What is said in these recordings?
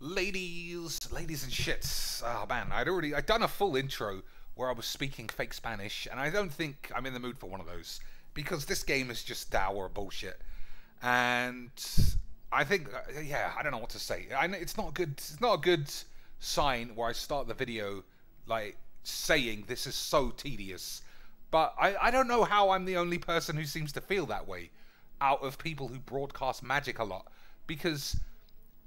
Ladies and shits. Oh man, I'd done a full intro where I was speaking fake Spanish, and I don't think I'm in the mood for one of those because this game is just dour bullshit. And I think, yeah, I don't know what to say. It's not good. It's not a good sign where I start the video like saying this is so tedious. But I don't know how I'm the only person who seems to feel that way out of people who broadcast Magic a lot, because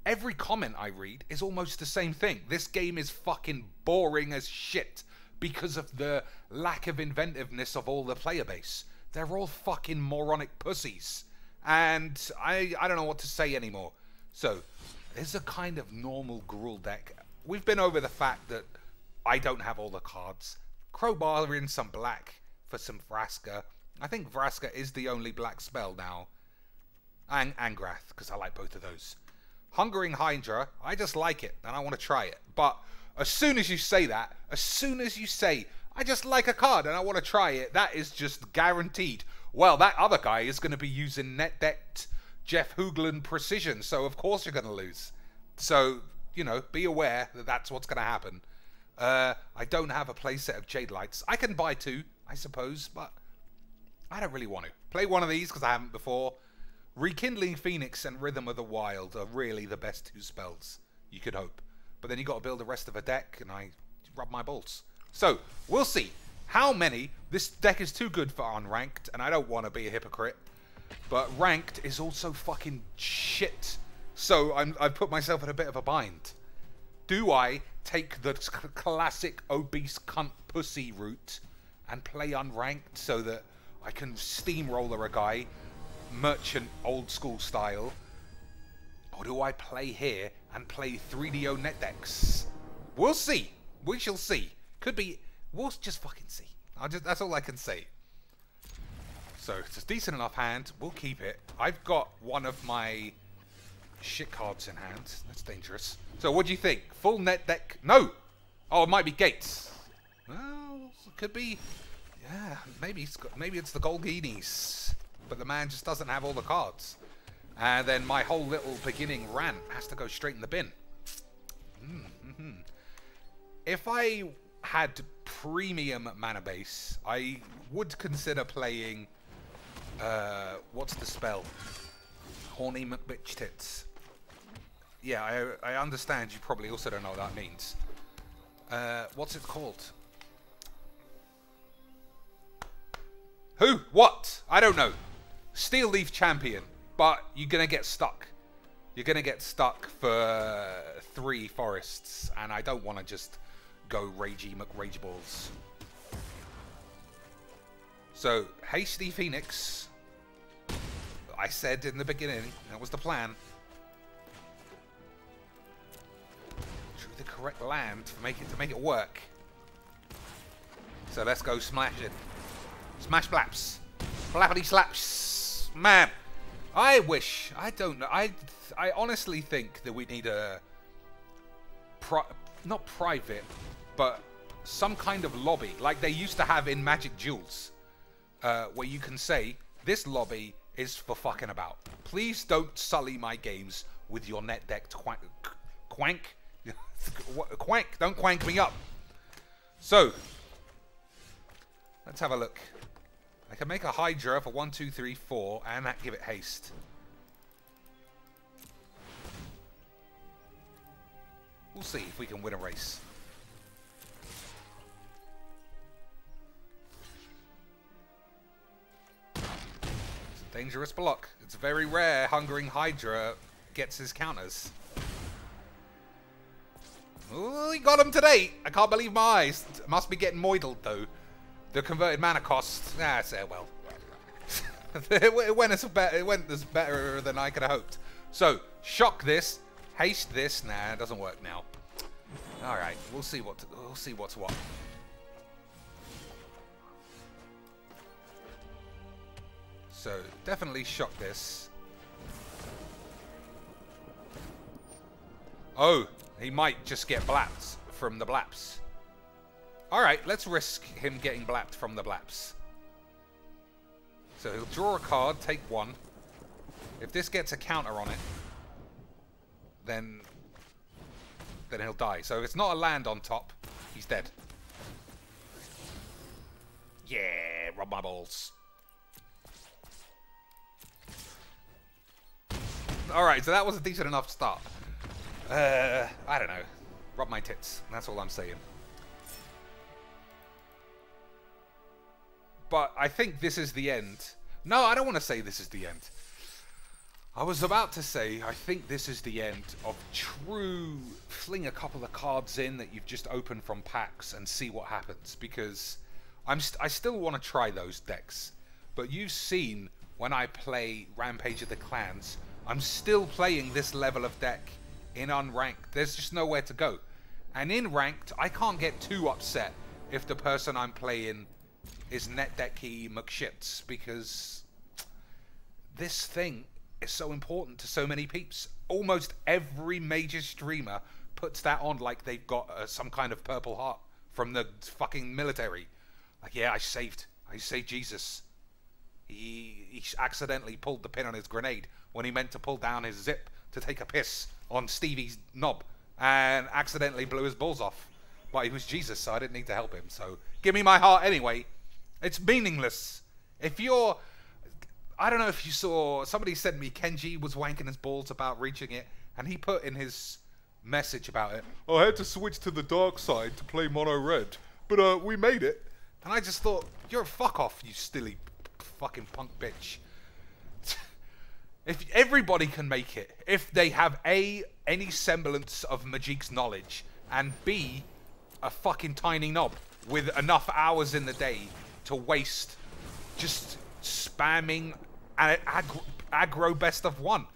every comment I read is almost the same thing. This game is fucking boring as shit because of the lack of inventiveness of all the player base. They're all fucking moronic pussies. And I don't know what to say anymore. So, there's a kind of normal Gruul deck. We've been over the fact that I don't have all the cards. Crowbar in some black for some Vraska. I think Vraska is the only black spell now. And Angrath, because I like both of those. Hungering Hydra, I just like it, and I want to try it. But as soon as you say that, as soon as you say, I just like a card and I want to try it, that is just guaranteed. Well, that other guy is going to be using net decked Jeff Hoogland Precision, so of course you're going to lose. So, you know, be aware that that's what's going to happen. I don't have a playset of Jade Lights. I can buy two, I suppose, but I don't really want to. Play one of these because I haven't before. Rekindling Phoenix and Rhythm of the Wild are really the best two spells you could hope. But then you got to build the rest of a deck, and I rub my balls. So, we'll see how many. This deck is too good for unranked, and I don't want to be a hypocrite. But ranked is also fucking shit. So, I've put myself in a bit of a bind. Do I take the classic obese cunt pussy route and play unranked so that I can steamroller a guy, merchant old school style, or do I play here and play 3DO net decks? We'll see. We shall see. Could be. We'll just fucking see. That's all I can say. So it's a decent enough hand. We'll keep it. I've got one of my shit cards in hand. That's dangerous. So what do you think? Full net deck? No. Oh, it might be Gates. Well, it could be. Yeah, maybe it's the Golginis. But the man just doesn't have all the cards. And then my whole little beginning rant has to go straight in the bin. If I had premium mana base, I would consider playing, what's the spell? Horny McBitch Tits. Yeah, I understand you probably also don't know what that means. What's it called? Who? What? I don't know. Steel Leaf Champion, but you're going to get stuck. You're going to get stuck for 3 forests, and I don't want to just go Ragey McRageballs. So, Hasty Phoenix, I said in the beginning, that was the plan. Drew the correct land to make it work. So let's go smash it. Smash Blaps. Flappity slaps. Man, I don't know. I honestly think that we need a not private, but some kind of lobby like they used to have in Magic Duels, where you can say this lobby is for fucking about. Please don't sully my games with your net decked quank. Quank, don't quank me up. So let's have a look. I can make a Hydra for 1, 2, 3, 4, and give it haste. We'll see if we can win a race. It's a dangerous block. It's very rare Hungering Hydra gets his counters. Oh, he got him today. I can't believe my eyes. Must be getting moidled though. The converted mana cost. Ah, well. it went as better than I could have hoped. So, shock this, haste this. Nah, it doesn't work now. All right, we'll see what's what. So, definitely shock this. Oh, he might just get blapped from the blaps. Alright, let's risk him getting blapped from the blaps. So he'll draw a card, take 1. If this gets a counter on it, then then he'll die. So if it's not a land on top, he's dead. Yeah, rub my balls. Alright, so that was a decent enough start. I don't know. Rub my tits. That's all I'm saying. But I think this is the end. No, I don't want to say this is the end. I was about to say, I think this is the end of true fling a couple of cards in that you've just opened from packs and see what happens. Because I still want to try those decks. But you've seen when I play Rampage of the Clans, I'm still playing this level of deck in unranked. There's just nowhere to go. And in ranked, I can't get too upset if the person I'm playing is net decky McShits, because this thing is so important to so many peeps. Almost every major streamer puts that on like they've got some kind of purple heart from the fucking military. Like, yeah, I saved Jesus. He accidentally pulled the pin on his grenade when he meant to pull down his zip to take a piss on Stevie's knob and accidentally blew his balls off. But he was Jesus, so I didn't need to help him. So give me my heart anyway. It's meaningless. If you're... I don't know if you saw... Somebody said me Kenji was wanking his balls about reaching it, and he put in his message about it, "Oh, I had to switch to the dark side to play mono red, but we made it." And I just thought, you're a fuck off, you silly fucking punk bitch. If everybody can make it, if they have A, any semblance of Magic's knowledge, and B, a fucking tiny knob with enough hours in the day to waste just spamming aggro best of one.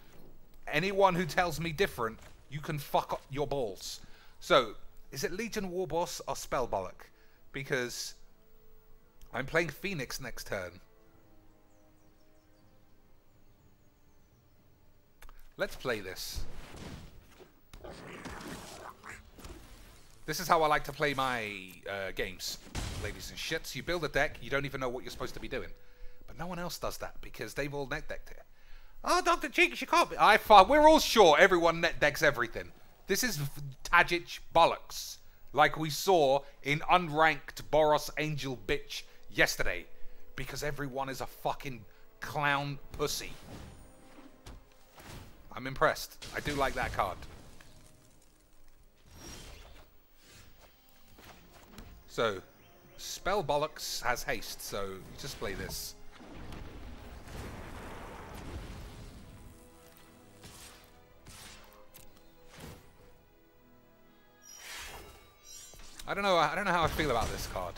Anyone who tells me different, you can fuck up your balls. So, is it Legion Warboss or Spellbollock? Because I'm playing Phoenix next turn. Let's play this. This is how I like to play my games, ladies and shits. You build a deck, you don't even know what you're supposed to be doing. But no one else does that because they've all net decked it. Oh, Dr. Cheeks, you can't be... We're all sure everyone net decks everything. This is Tajic bollocks, like we saw in unranked Boros Angel bitch yesterday, because everyone is a fucking clown pussy. I'm impressed. I do like that card. So, Spellbollocks has haste, so you just play this. I don't know how I feel about this card.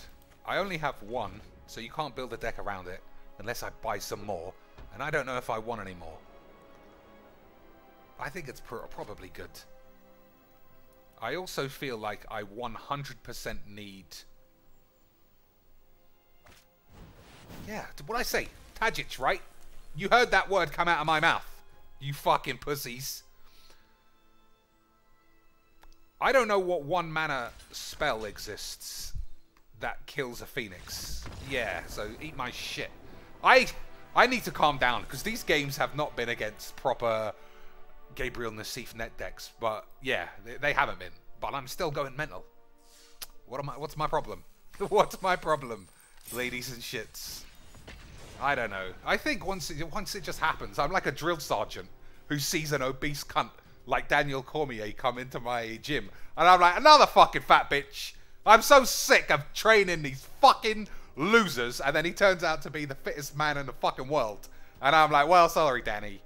I only have one, so you can't build a deck around it unless I buy some more, and I don't know if I want any more. I think it's probably good. I also feel like I 100% need... Yeah, what'd I say? Tajic, right? You heard that word come out of my mouth. You fucking pussies. I don't know what 1 mana spell exists that kills a Phoenix. Yeah, so eat my shit. I need to calm down, because these games have not been against proper Gabriel Nassif net decks. But yeah, they haven't been. But I'm still going mental. What's my problem? What's my problem, ladies and shits? I don't know. I think once it just happens, I'm like a drill sergeant who sees an obese cunt like Daniel Cormier come into my gym, and I'm like, another fucking fat bitch. I'm so sick of training these fucking losers, and then he turns out to be the fittest man in the fucking world, and I'm like, well, sorry, Danny,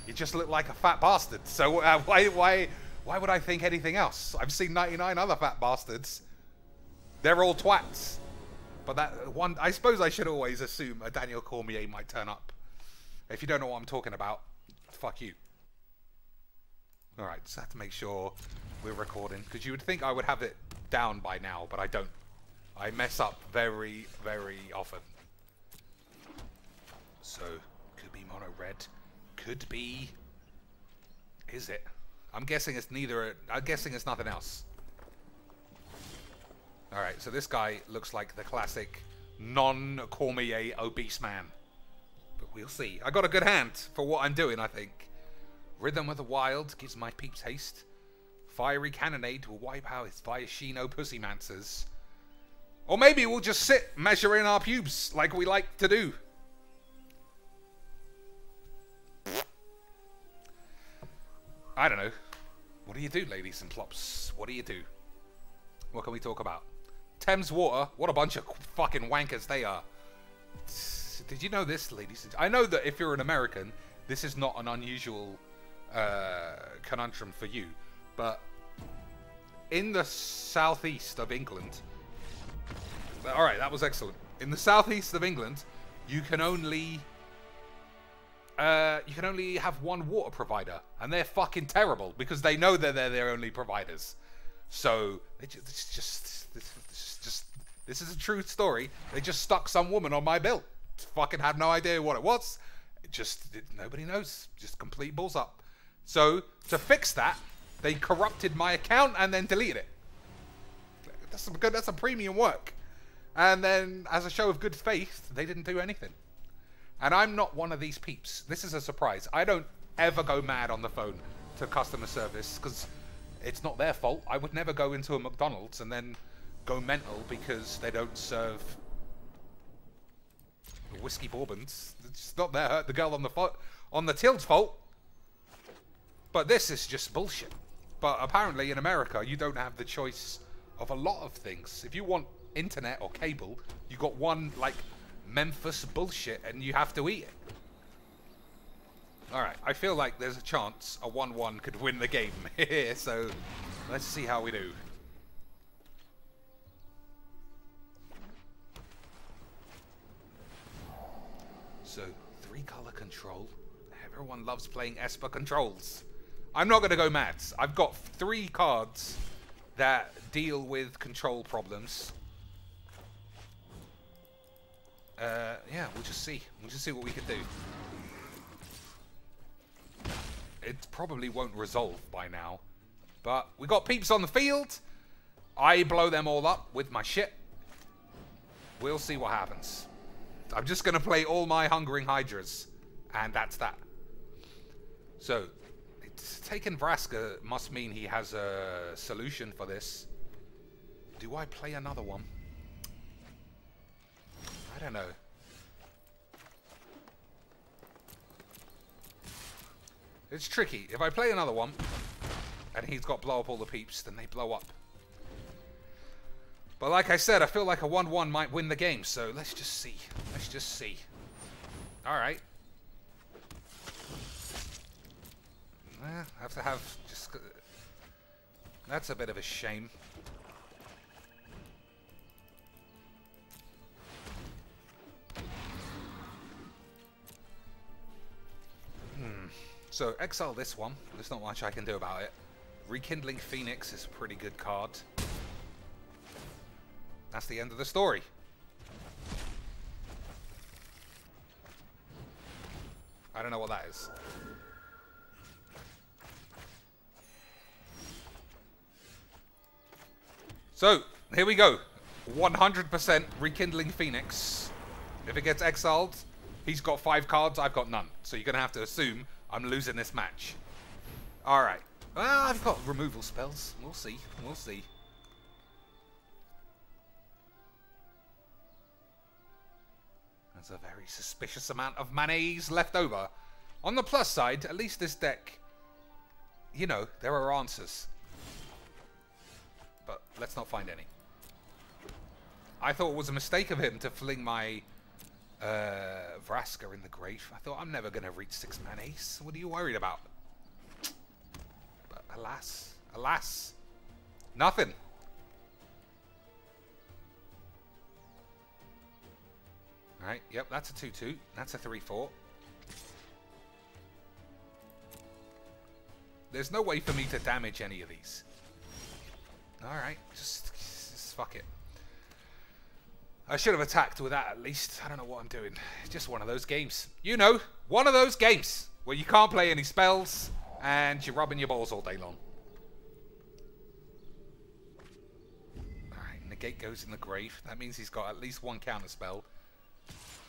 you just look like a fat bastard. So why would I think anything else? I've seen 99 other fat bastards. They're all twats. But that one, I suppose I should always assume a Daniel Cormier might turn up. If you don't know what I'm talking about, fuck you. Alright, just have to make sure we're recording, because you would think I would have it down by now, but I don't. I mess up very, very often. So, could be mono red. Could be... Is it? I'm guessing it's neither... I'm guessing it's nothing else. Alright, so this guy looks like the classic non-Cormier obese man. But we'll see. I got a good hand for what I'm doing, I think. Rhythm of the Wild gives my peeps haste. Fiery Cannonade will wipe out his Viashino Pussymancers. Or maybe we'll just sit measuring our pubes like we like to do. I don't know. What do you do, ladies and plops? What do you do? What can we talk about? Thames Water. What a bunch of fucking wankers they are. Did you know this, ladies? I know that if you're an American, this is not an unusual conundrum for you. But in the southeast of England... Alright, that was excellent. In the southeast of England, you can only have one water provider, and they're fucking terrible because they know that they're their only providers. So this is a true story. They just stuck some woman on my bill. Fucking had no idea what it was. Nobody knows. Just complete balls up. So to fix that, they corrupted my account and then deleted it. That's some good. That's some premium work. And then, as a show of good faith, they didn't do anything. And I'm not one of these peeps. This is a surprise. I don't ever go mad on the phone to customer service because it's not their fault. I would never go into a McDonald's and then go mental because they don't serve whiskey bourbons. It's not the girl on the till's fault. But this is just bullshit. But apparently in America, you don't have the choice of a lot of things. If you want internet or cable, you got one like Memphis bullshit and you have to eat it. Alright, I feel like there's a chance a 1-1 could win the game here, so let's see how we do. So, 3-color control. Everyone loves playing Esper controls. I'm not going to go mad. I've got 3 cards that deal with control problems. Yeah, we'll just see. We'll just see what we can do. It probably won't resolve by now. But we got peeps on the field. I blow them all up with my shit. We'll see what happens. I'm just going to play all my Hungering Hydras. And that's that. So, taking Vraska must mean he has a solution for this. Do I play another one? I don't know. It's tricky. If I play another one, and he's got blow up all the peeps, then they blow up. But like I said, I feel like a 1-1 might win the game, so let's just see. Let's just see. Alright. I have to have just... That's a bit of a shame. So, exile this one. There's not much I can do about it. Rekindling Phoenix is a pretty good card. That's the end of the story. I don't know what that is. So, here we go. 100% Rekindling Phoenix. If it gets exiled, he's got 5 cards, I've got none. So you're going to have to assume I'm losing this match. Alright. Well, I've got removal spells. We'll see. We'll see. There's a very suspicious amount of mayonnaise left over. On the plus side, at least this deck, you know, there are answers. But let's not find any. I thought it was a mistake of him to fling my Vraska in the grave. I thought, I'm never going to reach 6 mayonnaise. What are you worried about? But alas, alas, nothing. Alright, yep, that's a 2-2. That's a 3-4. There's no way for me to damage any of these. Alright, just fuck it. I should have attacked with that at least. I don't know what I'm doing. It's just one of those games. You know, one of those games where you can't play any spells and you're rubbing your balls all day long. Alright, negate goes in the grave. That means he's got at least 1 counter spell.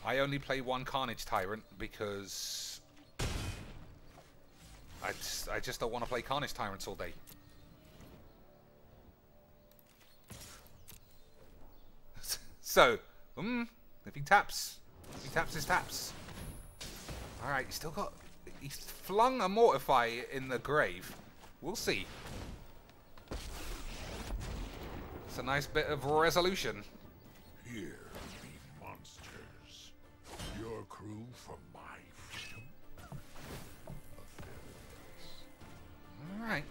I only play 1 Carnage Tyrant because I just don't want to play Carnage Tyrants all day. So, if he taps his taps. Alright, he's still got... He's flung a Mortify in the grave. We'll see. It's a nice bit of resolution. Here be monsters. Your crew for my freedom. Alright.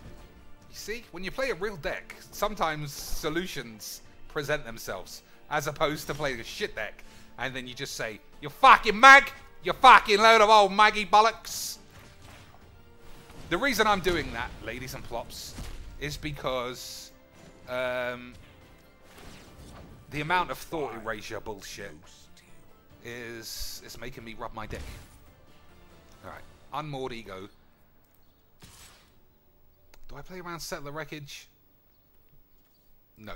You see, when you play a real deck, sometimes solutions present themselves, as opposed to playing a shit deck, and then you just say, "You fucking mag! You fucking load of old maggy bollocks!" The reason I'm doing that, ladies and plops, is because the amount of thought erasure bullshit is making me rub my dick. Alright, unmoored ego. Do I play around Settler Wreckage? No.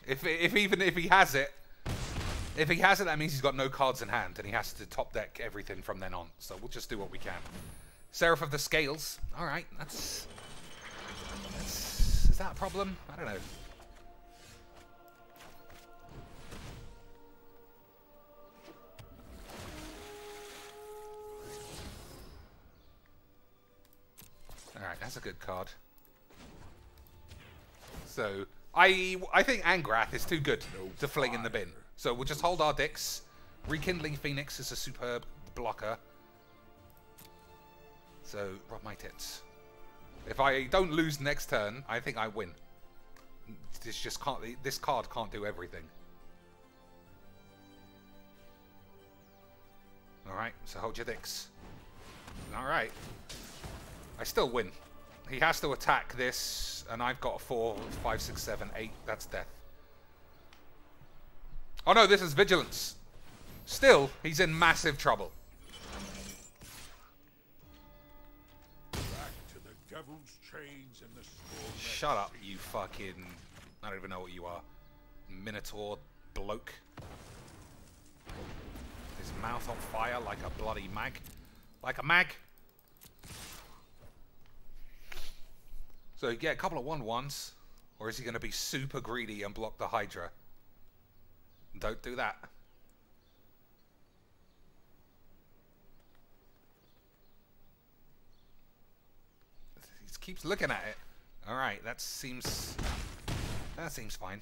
Even if he has it, that means he's got no cards in hand and he has to top deck everything from then on. So we'll just do what we can. Seraph of the Scales. Alright, that's... Is that a problem? I don't know. Alright, that's a good card. So, I think Angrath is too good to fling in the bin. So we'll just hold our dicks. Rekindling Phoenix is a superb blocker. So, rub my tits. If I don't lose next turn, I think I win. This just can't. This card can't do everything. Alright, so hold your dicks. Alright. I still win. He has to attack this, and I've got a 4, 5, 6, 7, 8. That's death. Oh no, this is Vigilance. Still, he's in massive trouble. Back to the devil's chains and the storm. Shut up, you fucking... I don't even know what you are. Minotaur bloke. His mouth on fire like a bloody mag. Like a mag. So, yeah, a couple of 1/1s. Or is he going to be super greedy and block the Hydra? Don't do that. He just keeps looking at it. Alright, that seems fine.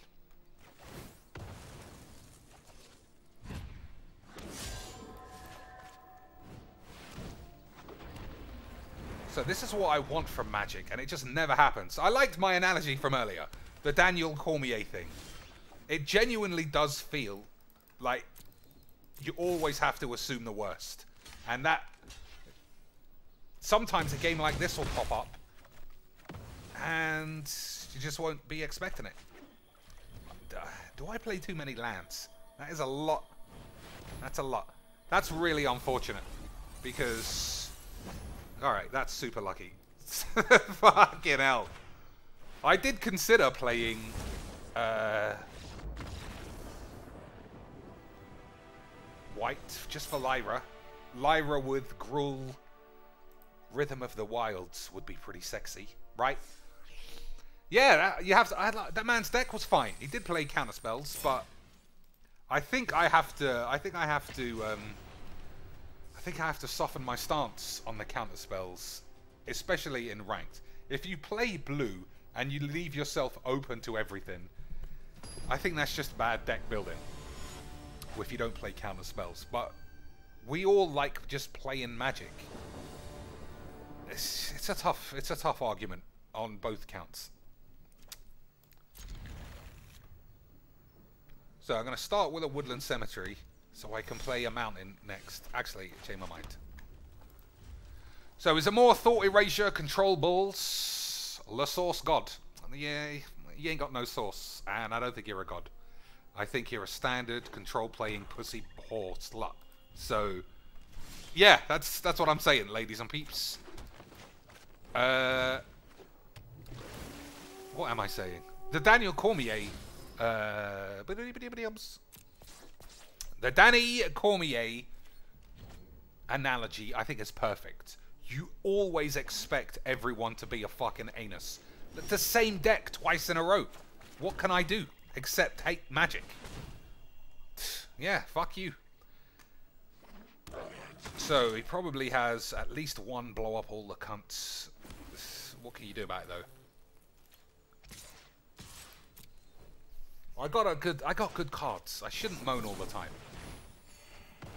So this is what I want from Magic, and it just never happens. I liked my analogy from earlier, the Daniel Cormier thing. It genuinely does feel like you always have to assume the worst. And that... Sometimes a game like this will pop up, and you just won't be expecting it. Do I play too many lands? That is a lot. That's a lot. That's really unfortunate, because... Alright, that's super lucky. Fucking hell. I did consider playing... white, just for Lyra. Lyra with Gruul, Rhythm of the Wilds would be pretty sexy, right? Yeah, you have to, that man's deck was fine. He did play counterspells, but I think I have to soften my stance on the counterspells, especially in ranked. If you play blue and you leave yourself open to everything, I think that's just bad deck building. If you don't play counterspells, but we all like just playing Magic. It's a tough argument on both counts. So I'm going to start with a Woodland Cemetery, so I can play a Mountain next. Actually, change my mind. So is it more Thought Erasure, Control Balls, Le Source God? Yeah, you ain't got no source, and I don't think you're a god. I think you're a standard control playing pussy whore slut. So, yeah, that's what I'm saying, ladies and peeps. What am I saying? The Daniel Cormier. The Danny Cormier analogy, I think, is perfect. You always expect everyone to be a fucking anus. The same deck twice in a row. What can I do except hate Magic? Yeah, fuck you. So, he probably has at least one blow up all the cunts. What can you do about it, though? I got good cards. I shouldn't moan all the time.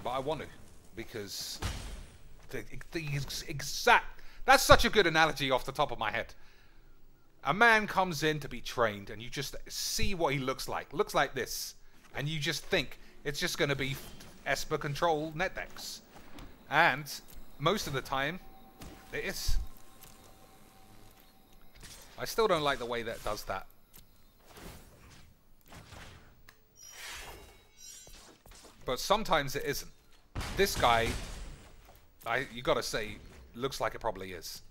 But I want to. Because... the exact... That's such a good analogy off the top of my head. A man comes in to be trained, and you just see what he looks like. Looks like this. And you just think, it's just going to be Esper control net decks. And most of the time, it is. I still don't like the way that does that. But sometimes it isn't. This guy, you gotta say, looks like it probably is.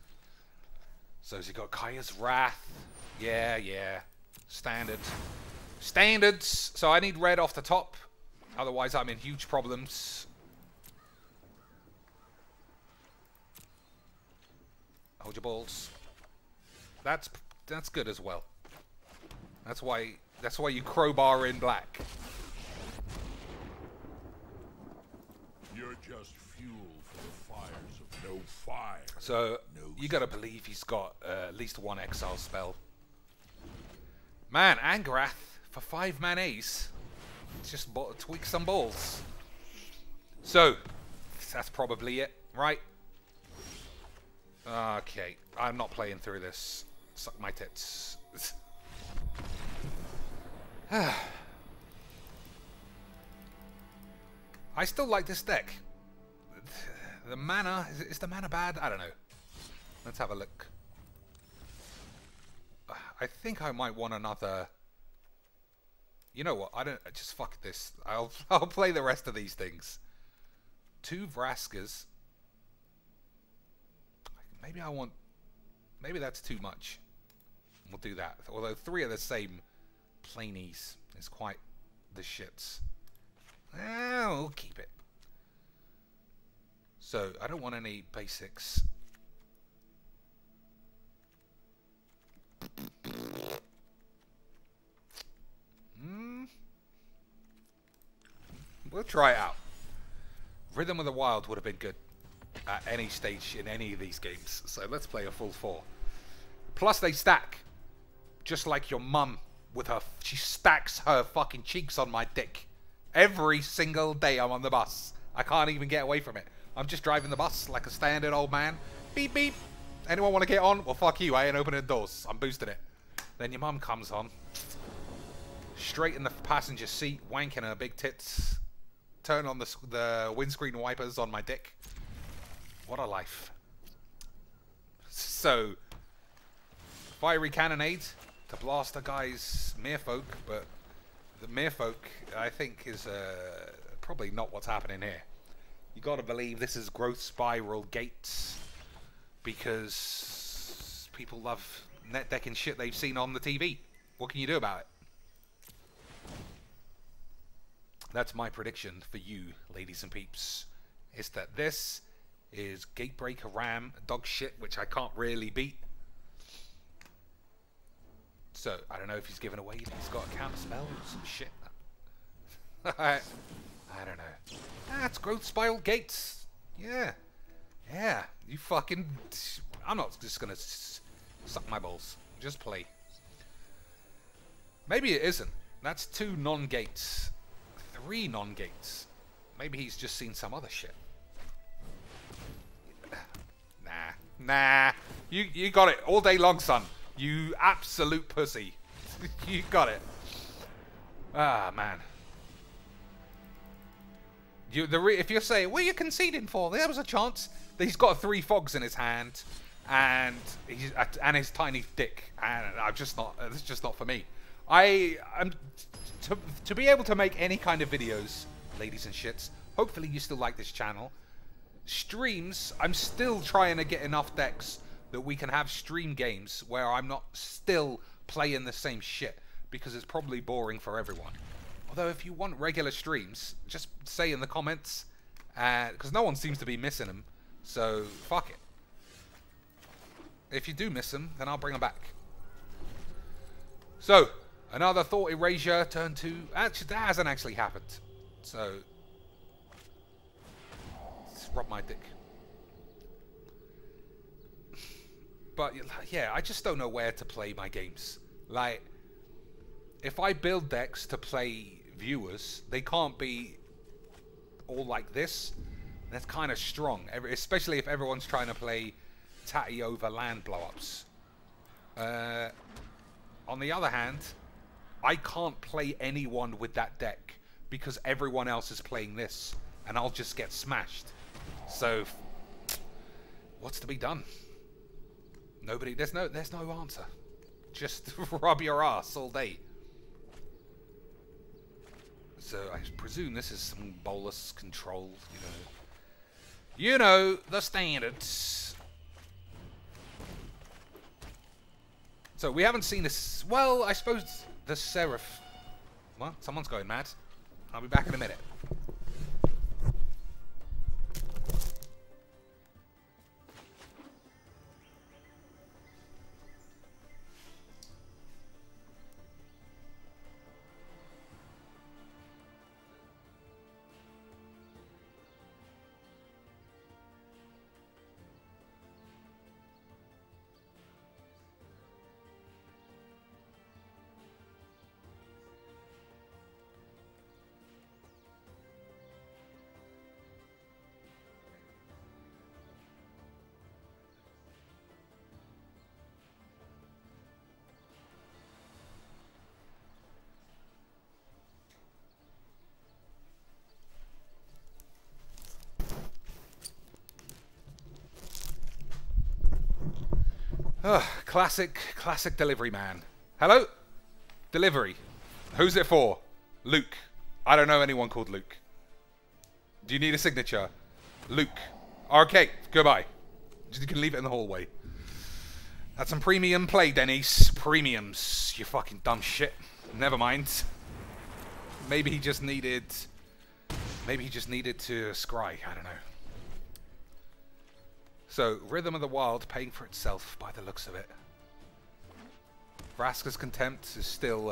So has he got Kaya's Wrath? Yeah. Standard. Standards! So I need red off the top. Otherwise I'm in huge problems. Hold your balls. That's good as well. That's why you crowbar in black. You're just fuel for the fires of no fire. So you gotta believe he's got at least one exile spell. Man, Angrath for 5 manas. Just tweak some balls. So that's probably it, right? Okay, I'm not playing through this. Suck my tits. I still like this deck. The mana, is the mana bad? I don't know. Let's have a look. I think I might want another... You know what? Just fuck this. I'll play the rest of these things. 2 Vraskas. Maybe that's too much. We'll do that. Although 3 of the same planies is quite the shits. We'll keep it. So, I don't want any basics. We'll try it out. Rhythm of the Wild would have been good at any stage in any of these games. So let's play a full 4. Plus they stack. Just like your mum with her... She stacks her fucking cheeks on my dick. Every single day I'm on the bus. I can't even get away from it. I'm just driving the bus like a standard old man. Beep, beep. Anyone want to get on? Well, fuck you. I ain't opening the doors. I'm boosting it. Then your mum comes on. Straight in the passenger seat, wanking her big tits. Turn on the windscreen wipers on my dick. What a life. So, fiery cannonade to blast the guy's Merfolk, but the Merfolk, I think, is probably not what's happening here. You gotta believe this is growth spiral gates, because people love net decking shit they've seen on the TV. What can you do about it? That's my prediction for you, ladies and peeps, is that this is Gatebreaker Ram dog shit, which I can't really beat. So, I don't know if he's given away that he's got a counter spell or some shit. I don't know. That's growth spiral gates. Yeah. Yeah. You fucking... I'm not just gonna suck my balls. Just play. Maybe it isn't. That's 2 non-gates. 3 non-gates. Maybe he's just seen some other shit. Nah. You got it all day long, son. You absolute pussy. You got it. Ah, man. If you're saying, what are you conceding for? There was a chance that he's got 3 fogs in his hand, and his tiny dick, and I'm just not. It's just not for me. I'm to be able to make any kind of videos, ladies and shits. Hopefully, you still like this channel. Streams, I'm still trying to get enough decks that we can have stream games where I'm not still playing the same shit, because it's probably boring for everyone. Although if you want regular streams, just say in the comments, because no one seems to be missing them, so fuck it. If you do miss them, then I'll bring them back. So, another Thought Erasure turn 2. Actually, that hasn't actually happened. So, let's rub my dick. But yeah, I just don't know where to play my games. Like, if I build decks to play viewers, they can't be all like this. That's kind of strong, especially if everyone's trying to play tatty over land blow-ups. On the other hand, I can't play anyone with that deck because everyone else is playing this, and I'll just get smashed. So, what's to be done? Nobody. There's no answer. Just rub your ass all day. So I presume this is some bolus control, you know the standards. So we haven't seen this. Well, I suppose the Seraph. Well, someone's going mad. I'll be back in a minute. Classic delivery man. Hello? Delivery. Who's it for? Luke. I don't know anyone called Luke. Do you need a signature? Luke. Okay, goodbye. You can leave it in the hallway. That's some premium play, Dennis. Premiums. You fucking dumb shit. Never mind. Maybe he just needed... Maybe he just needed to scry. I don't know. So, Rhythm of the Wild paying for itself by the looks of it. Vraska's Contempt is still,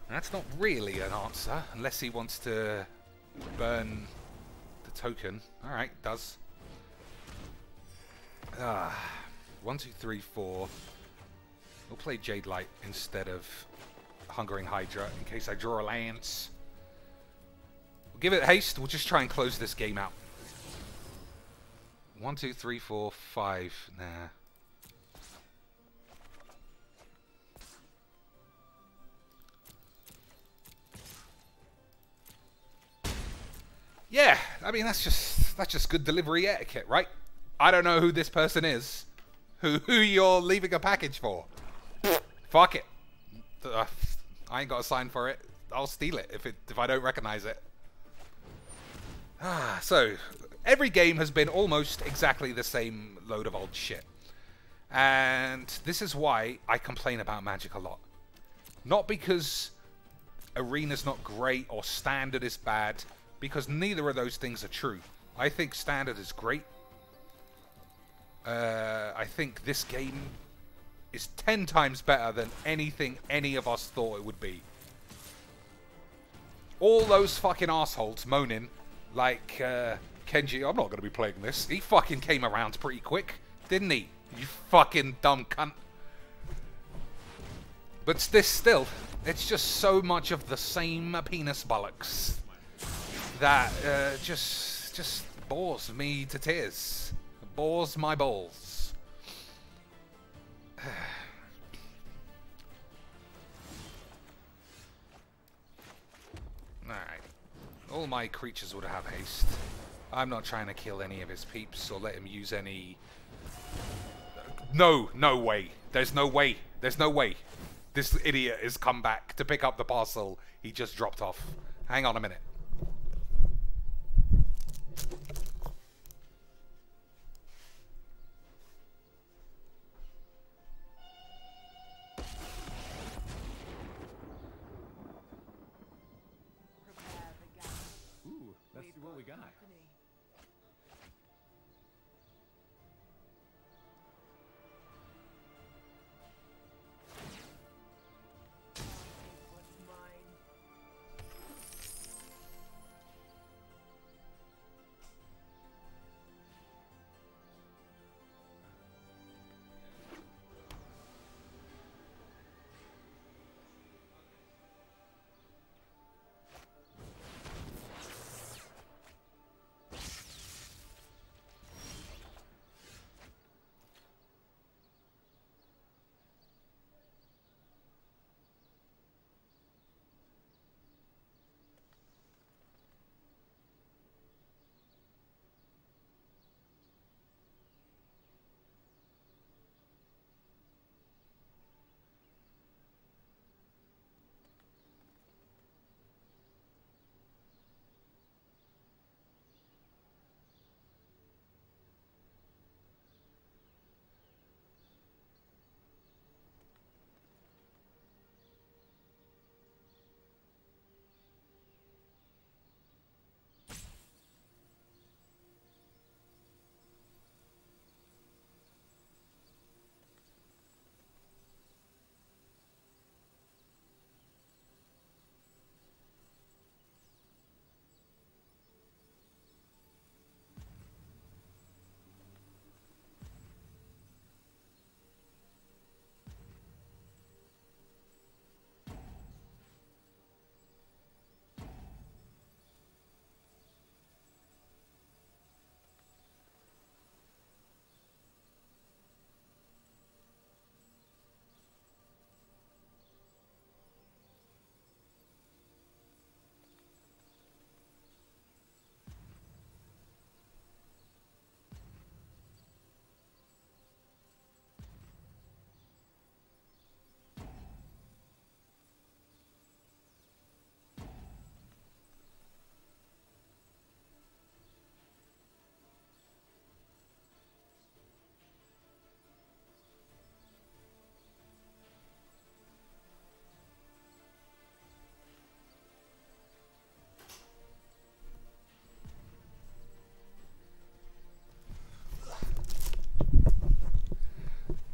that's not really an answer, unless he wants to burn the token. Alright, does. 1, 2, 3, 4. We'll play Jade Light instead of Hungering Hydra, in case I draw a lance. We'll give it haste, we'll just try and close this game out. 1, 2, 3, 4, 5. Nah. Yeah, I mean that's just good delivery etiquette, right? I don't know who this person is, who you're leaving a package for. Fuck it. I ain't got a sign for it. I'll steal it if I don't recognize it. So every game has been almost exactly the same load of old shit. And this is why I complain about Magic a lot. Not because Arena's not great or Standard is bad, because neither of those things are true. I think Standard is great. I think this game is 10 times better than anything any of us thought it would be. All those fucking assholes moaning like Kenji, I'm not going to be playing this. He fucking came around pretty quick, didn't he? You fucking dumb cunt. But this still, it's just so much of the same penis bollocks that just bores me to tears. It bores my balls. Alright. All my creatures would have haste. I'm not trying to kill any of his peeps or let him use any... No way. There's no way. There's no way. This idiot has come back to pick up the parcel he just dropped off. Hang on a minute. Ooh, let's see what we got.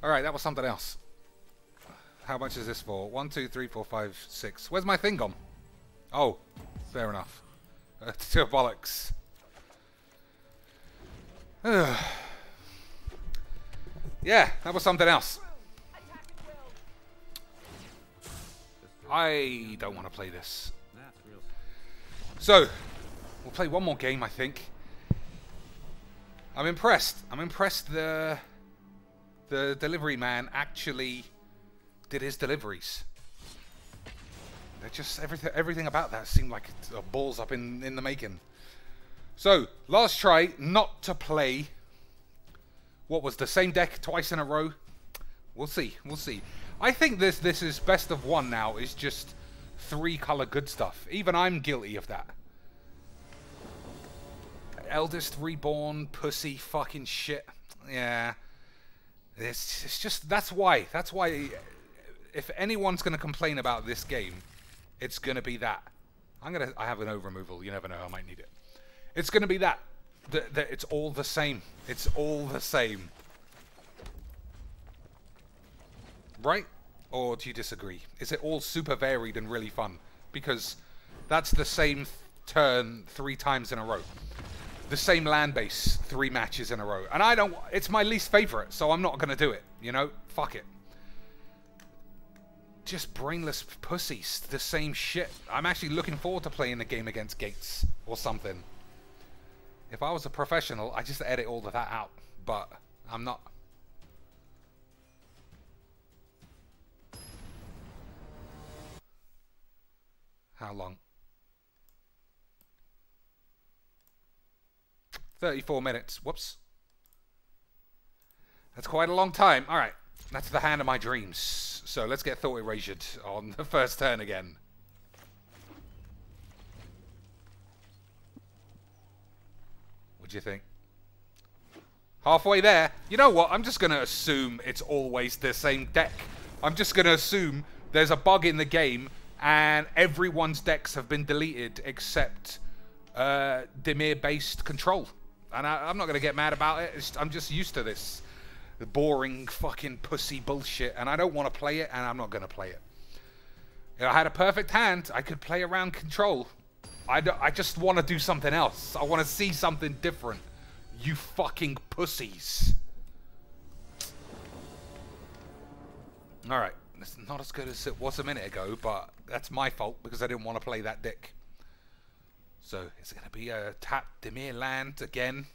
Alright, that was something else. How much is this for? 1, 2, 3, 4, 5, 6. Where's my thing gone? Oh, fair enough. To bollocks. Yeah, that was something else. I don't want to play this. So, we'll play one more game, I think. I'm impressed. I'm impressed the delivery man actually did his deliveries. They're just everything about that seemed like a balls up in the making. So, last try not to play. What was the same deck twice in a row? We'll see. We'll see. I think this is best of one now. Is just 3-color good stuff. Even I'm guilty of that. Eldest Reborn, pussy, fucking shit. Yeah. It's just, that's why. That's why, if anyone's going to complain about this game, it's going to be that. I have an O removal. You never know, I might need it. It's going to be that. It's all the same. It's all the same. Right? Or do you disagree? Is it all super varied and really fun? Because that's the same turn 3 times in a row. The same land base 3 matches in a row. And I don't... It's my least favorite, so I'm not going to do it. You know? Fuck it. Just brainless pussies. The same shit. I'm actually looking forward to playing a game against Gates or something. If I was a professional, I'd just edit all of that out. But I'm not. How long? 34 minutes. Whoops. That's quite a long time. Alright. That's the hand of my dreams. So let's get Thought Erasured on the first turn again. What do you think? Halfway there. You know what? I'm just going to assume it's always the same deck. I'm just going to assume there's a bug in the game and everyone's decks have been deleted except Dimir-based control. And I'm not going to get mad about it. I'm just used to this. The boring fucking pussy bullshit. And I don't want to play it, and I'm not going to play it. If I had a perfect hand, I could play around control. I just want to do something else. I want to see something different. You fucking pussies. Alright. It's not as good as it was a minute ago, but that's my fault because I didn't want to play that deck. So, is it going to be a tap Dimir land again?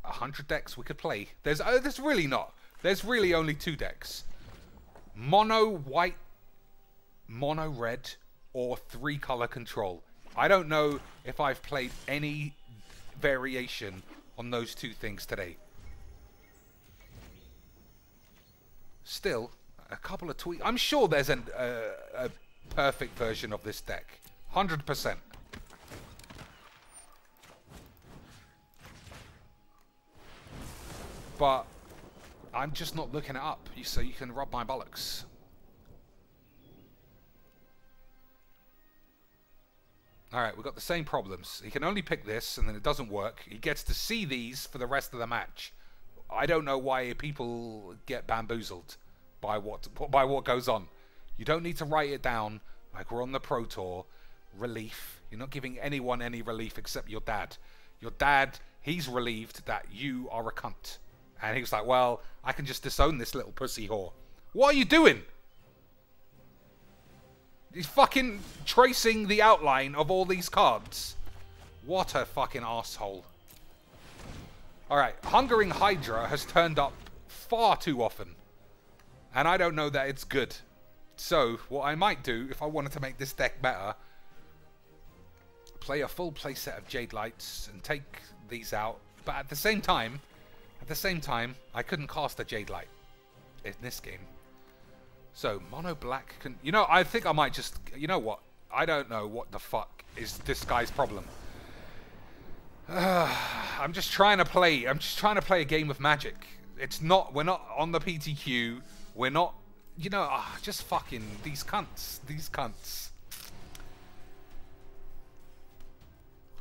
100 decks we could play. There's really not. There's really only 2 decks. Mono white, mono red, or 3-color control. I don't know if I've played any variation on those 2 things today. Still, a couple of tweaks. I'm sure there's a perfect version of this deck. 100%. But I'm just not looking it up, so you can rub my bollocks. Alright, we've got the same problems. He can only pick this, and then it doesn't work. He gets to see these for the rest of the match. I don't know why people get bamboozled by what goes on. You don't need to write it down like we're on the Pro Tour. Relief. You're not giving anyone any relief except your dad. Your dad, he's relieved that you are a cunt. And he was like, well, I can just disown this little pussy whore. What are you doing? He's fucking tracing the outline of all these cards. What a fucking asshole. Alright, Hungering Hydra has turned up far too often. And I don't know that it's good. So, what I might do, if I wanted to make this deck better, play a full playset of Jade Lights and take these out. But at the same time, I couldn't cast a Jade Light in this game. So, mono black can... You know, I think I might just... You know what? I don't know what the fuck is this guy's problem. I'm just trying to play a game of Magic. It's not... We're not on the PTQ. We're not... You know, just fucking... These cunts. These cunts.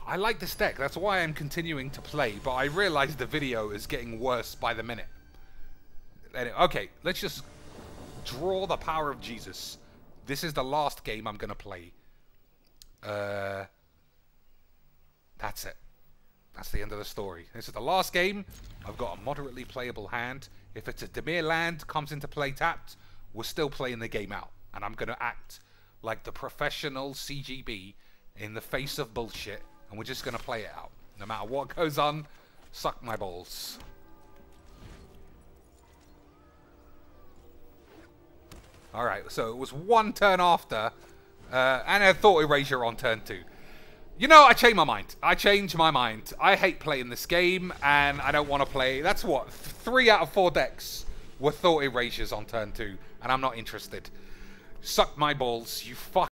I like this deck. That's why I'm continuing to play. But I realize the video is getting worse by the minute. Anyway, okay, let's just draw the power of Jesus. This is the last game I'm going to play. That's it. That's the end of the story. This is the last game. I've got a moderately playable hand. If it's a Dimir land comes into play tapped, we're still playing the game out. And I'm going to act like the professional CGB in the face of bullshit. And we're just going to play it out. No matter what goes on, suck my balls. Alright, so it was one turn after. And I thought Erasure on turn 2. You know, I changed my mind. I hate playing this game, and I don't want to play. That's what, 3 out of 4 decks were thought Erasures on turn 2, and I'm not interested. Suck my balls, you fuck.